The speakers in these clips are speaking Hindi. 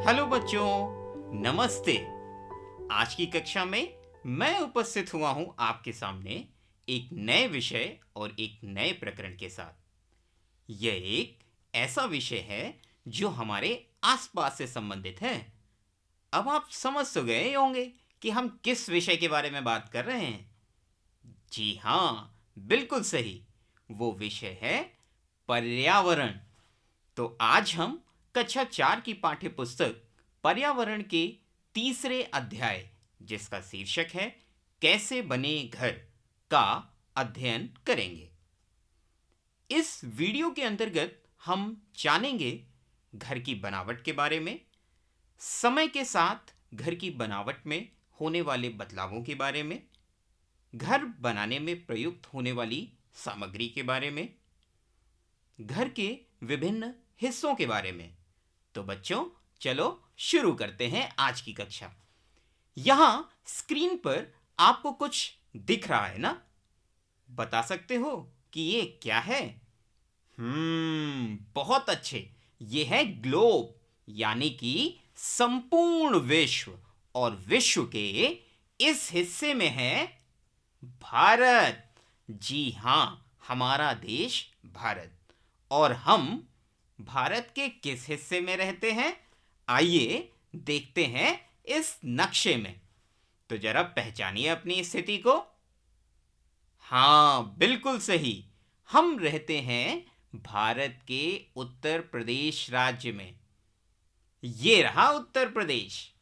हेलो बच्चों, नमस्ते। आज की कक्षा में मैं उपस्थित हुआ हूं आपके सामने एक नए विषय और एक नए प्रकरण के साथ। यह एक ऐसा विषय है जो हमारे आसपास से संबंधित है। अब आप समझ तो गए होंगे कि हम किस विषय के बारे में बात कर रहे हैं। जी हाँ, बिल्कुल सही। वो विषय है पर्यावरण। तो आज हम कक्षा 4 की पाठ्य पुस्तक पर्यावरण के तीसरे अध्याय, जिसका शीर्षक है कैसे बने घर, का अध्ययन करेंगे। इस वीडियो के अंतर्गत हम जानेंगे घर की बनावट के बारे में, समय के साथ घर की बनावट में होने वाले बदलावों के बारे में, घर बनाने में प्रयुक्त होने वाली सामग्री के बारे में, घर के विभिन्न हिस्सों के बारे में। तो बच्चों, चलो शुरू करते हैं आज की कक्षा। यहां स्क्रीन पर आपको कुछ दिख रहा है ना? बता सकते हो कि ये क्या है? बहुत अच्छे। ये है ग्लोब, यानी कि संपूर्ण विश्व। और विश्व के इस हिस्से में है भारत। जी हां, हमारा देश भारत। और हम भारत के किस हिस्से में रहते हैं? आइए देखते हैं इस नक्शे में। तो जरा पहचानिए अपनी स्थिति को। हाँ, बिल्कुल सही। हम रहते हैं भारत के उत्तर प्रदेश राज्य में। ये रहा उत्तर प्रदेश।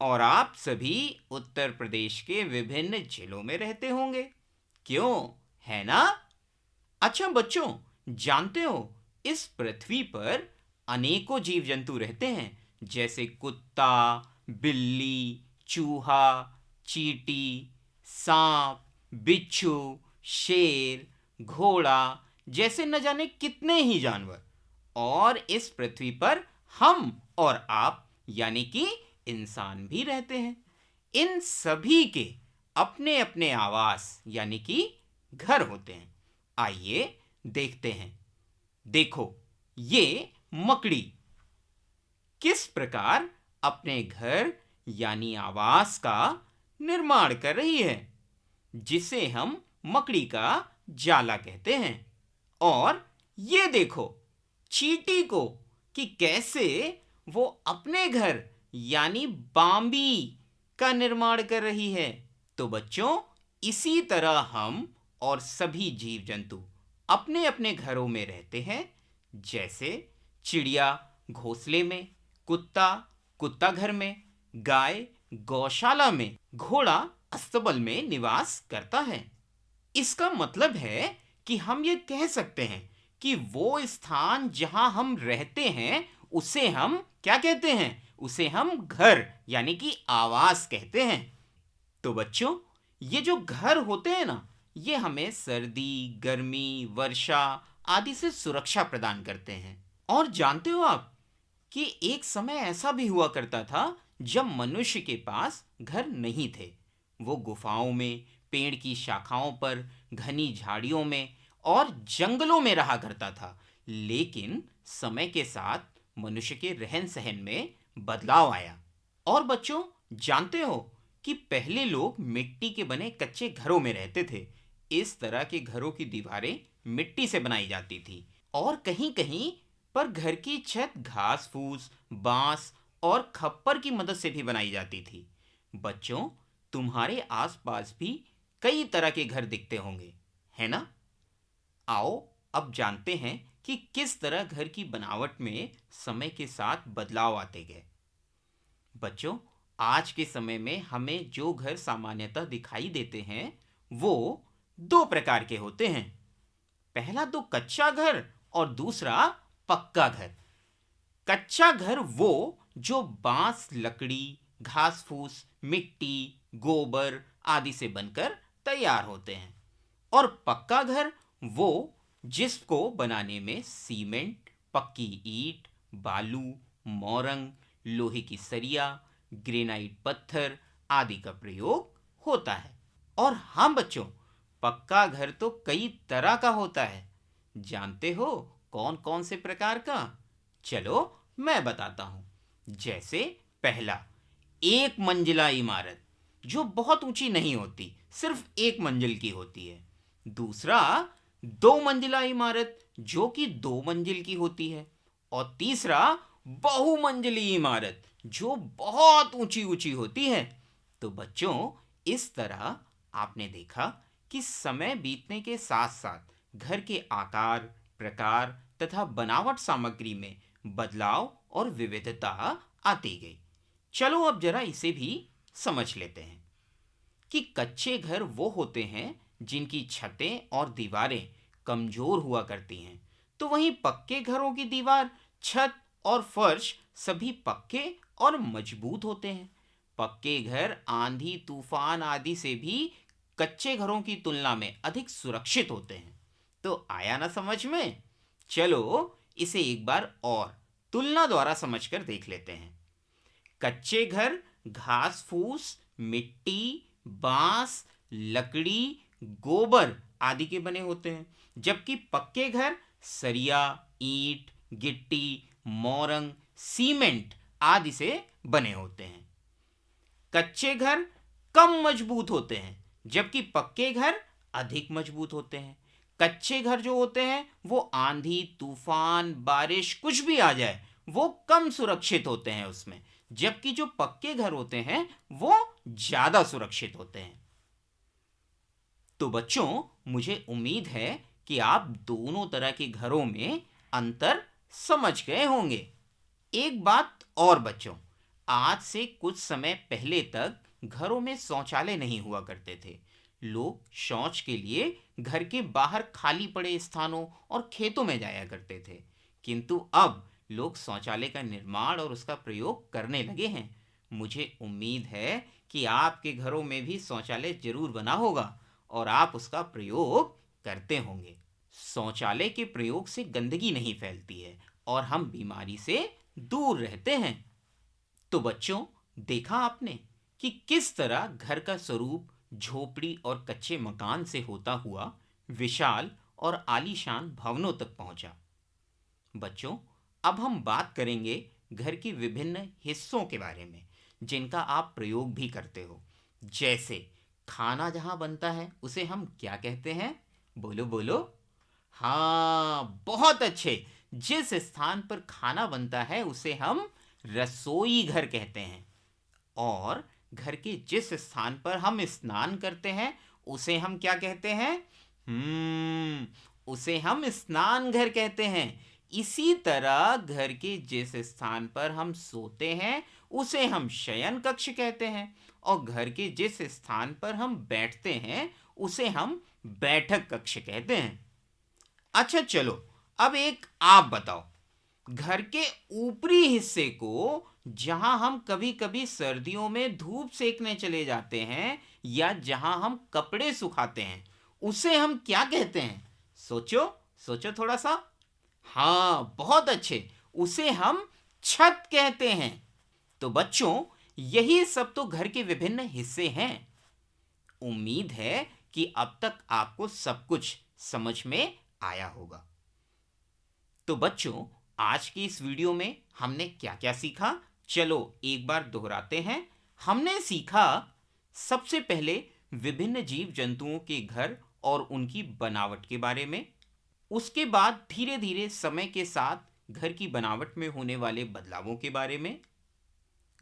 और आप सभी उत्तर प्रदेश के विभिन्न जिलों में रहते होंगे, क्यों? है ना? अच्छा बच्चों, जानते हो इस पृथ्वी पर अनेकों जीव जंतु रहते हैं, जैसे कुत्ता, बिल्ली, चूहा, चींटी, सांप, बिच्छू, शेर, घोड़ा जैसे न जाने कितने ही जानवर। और इस पृथ्वी पर हम और आप यानी कि इंसान भी रहते हैं। इन सभी के अपने अपने आवास यानी कि घर होते हैं। आइए देखते हैं। देखो, ये मकड़ी किस प्रकार अपने घर यानी आवास का निर्माण कर रही है, जिसे हम मकड़ी का जाला कहते हैं। और ये देखो चींटी को कि कैसे वो अपने घर यानी बांबी का निर्माण कर रही है। तो बच्चों, इसी तरह हम और सभी जीव जंतु अपने अपने घरों में रहते हैं, जैसे चिड़िया घोंसले में, कुत्ता कुत्ता घर में, गाय गौशाला में, घोड़ा अस्तबल में निवास करता है। इसका मतलब है कि हम ये कह सकते हैं कि वो स्थान जहां हम रहते हैं उसे हम क्या कहते हैं? उसे हम घर यानी कि आवास कहते हैं। तो बच्चों, ये जो घर होते हैं ना, ये हमें सर्दी, गर्मी, वर्षा आदि से सुरक्षा प्रदान करते हैं। और जानते हो आप कि एक समय ऐसा भी हुआ करता था जब मनुष्य के पास घर नहीं थे। वो गुफाओं में, पेड़ की शाखाओं पर, घनी झाड़ियों में और जंगलों में रहा करता था। लेकिन समय के साथ मनुष्य के रहन सहन में बदलाव आया। और बच्चों, जानते हो कि पहले लोग मिट्टी के बने कच्चे घरों में रहते थे। इस तरह के घरों की दीवारें मिट्टी से बनाई जाती थी और कहीं-कहीं पर घर की छत घास फूस, बांस और खप्पर की मदद से भी बनाई जाती थी। बच्चों, तुम्हारे आसपास भी कई तरह के घर दिखते होंगे, है ना? आओ अब जानते हैं कि किस तरह घर की बनावट में समय के साथ बदलाव आते गए। बच्चों, आज के समय में हमें जो घर सामान्यतः दिखाई देते हैं वो दो प्रकार के होते हैं। पहला तो कच्चा घर और दूसरा पक्का घर। कच्चा घर वो जो बांस, लकड़ी, घास फूस, मिट्टी, गोबर आदि से बनकर तैयार होते हैं। और पक्का घर वो जिसको बनाने में सीमेंट, पक्की ईंट, बालू, मोरंग, लोहे की सरिया, ग्रेनाइट पत्थर आदि का प्रयोग होता है। और हाँ बच्चों, पक्का घर तो कई तरह का होता है। जानते हो कौन कौन से प्रकार का? चलो मैं बताता हूं। जैसे पहला, एक मंजिला इमारत जो बहुत ऊंची नहीं होती, सिर्फ एक मंजिल की होती है। दूसरा, दो मंजिला इमारत जो कि 2 मंजिल की होती है। और तीसरा, बहुमंजिली इमारत जो बहुत ऊंची ऊंची होती है। तो बच्चों, इस तरह आपने देखा कि समय बीतने के साथ साथ घर के आकार, प्रकार तथा बनावट सामग्री में बदलाव और विविधता आती गई। चलो अब जरा इसे भी समझ लेते हैं कि कच्चे घर वो होते हैं जिनकी छतें और दीवारें कमजोर हुआ करती हैं, तो वहीं पक्के घरों की दीवार, छत और फर्श सभी पक्के और मजबूत होते हैं। पक्के घर आंधी, तूफान आदि से भी कच्चे घरों की तुलना में अधिक सुरक्षित होते हैं। तो आया ना समझ में? चलो इसे एक बार और तुलना द्वारा समझकर देख लेते हैं। कच्चे घर घास फूस, मिट्टी, बांस, लकड़ी, गोबर आदि के बने होते हैं, जबकि पक्के घर सरिया, ईंट, गिट्टी, मोरंग, सीमेंट आदि से बने होते हैं। कच्चे घर कम मजबूत होते हैं, जबकि पक्के घर अधिक मजबूत होते हैं। कच्चे घर जो होते हैं वो आंधी, तूफान, बारिश कुछ भी आ जाए वो कम सुरक्षित होते हैं उसमें, जबकि जो पक्के घर होते हैं वो ज्यादा सुरक्षित होते हैं। तो बच्चों, मुझे उम्मीद है कि आप दोनों तरह के घरों में अंतर समझ गए होंगे। एक बात और बच्चों, आज से कुछ समय पहले तक घरों में शौचालय नहीं हुआ करते थे। लोग शौच के लिए घर के बाहर खाली पड़े स्थानों और खेतों में जाया करते थे, किंतु अब लोग शौचालय का निर्माण और उसका प्रयोग करने लगे हैं। मुझे उम्मीद है कि आपके घरों में भी शौचालय जरूर बना होगा और आप उसका प्रयोग करते होंगे। शौचालय के प्रयोग से गंदगी नहीं फैलती है और हम बीमारी से दूर रहते हैं। तो बच्चों, देखा आपने कि किस तरह घर का स्वरूप झोपड़ी और कच्चे मकान से होता हुआ विशाल और आलीशान भवनों तक पहुंचा। बच्चों, अब हम बात करेंगे घर के विभिन्न हिस्सों के बारे में जिनका आप प्रयोग भी करते हो। जैसे खाना जहां बनता है उसे हम क्या कहते हैं? बोलो बोलो। हाँ, बहुत अच्छे। जिस स्थान पर खाना बनता है उसे हम रसोई घर कहते हैं। और घर के जिस स्थान पर हम स्नान करते हैं उसे हम क्या कहते हैं? उसे हम स्नान घर कहते हैं। इसी तरह घर के जिस स्थान पर हम सोते हैं उसे हम शयन कक्ष कहते हैं और घर के जिस स्थान पर हम बैठते हैं उसे हम बैठक कक्ष कहते हैं। अच्छा चलो, अब एक आप बताओ, घर के ऊपरी हिस्से को जहां हम कभी कभी सर्दियों में धूप सेकने चले जाते हैं या जहां हम कपड़े सुखाते हैं उसे हम क्या कहते हैं? सोचो सोचो थोड़ा सा। हाँ, बहुत अच्छे, उसे हम छत कहते हैं। तो बच्चों, यही सब तो घर के विभिन्न हिस्से हैं। उम्मीद है कि अब तक आपको सब कुछ समझ में आया होगा। तो बच्चों, आज की इस वीडियो में हमने क्या क्या सीखा, चलो एक बार दोहराते हैं। हमने सीखा सबसे पहले विभिन्न जीव जंतुओं के घर और उनकी बनावट के बारे में। उसके बाद धीरे धीरे समय के साथ घर की बनावट में होने वाले बदलावों के बारे में,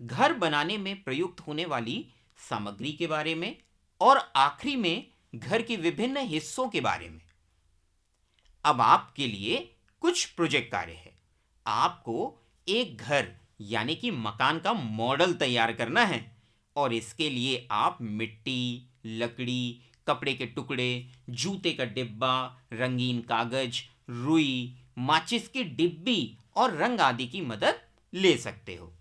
घर बनाने में प्रयुक्त होने वाली सामग्री के बारे में और आखिरी में घर के विभिन्न हिस्सों के बारे में। अब आपके लिए कुछ प्रोजेक्ट कार्य है। आपको एक घर यानी कि मकान का मॉडल तैयार करना है और इसके लिए आप मिट्टी, लकड़ी, कपड़े के टुकड़े, जूते का डिब्बा, रंगीन कागज, रुई, माचिस की डिब्बी और रंग आदि की मदद ले सकते हो।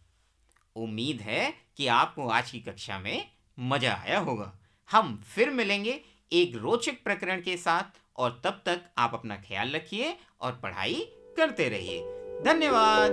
उम्मीद है कि आपको आज की कक्षा में मजा आया होगा। हम फिर मिलेंगे एक रोचक प्रकरण के साथ और तब तक आप अपना ख्याल रखिए और पढ़ाई करते रहिए। धन्यवाद।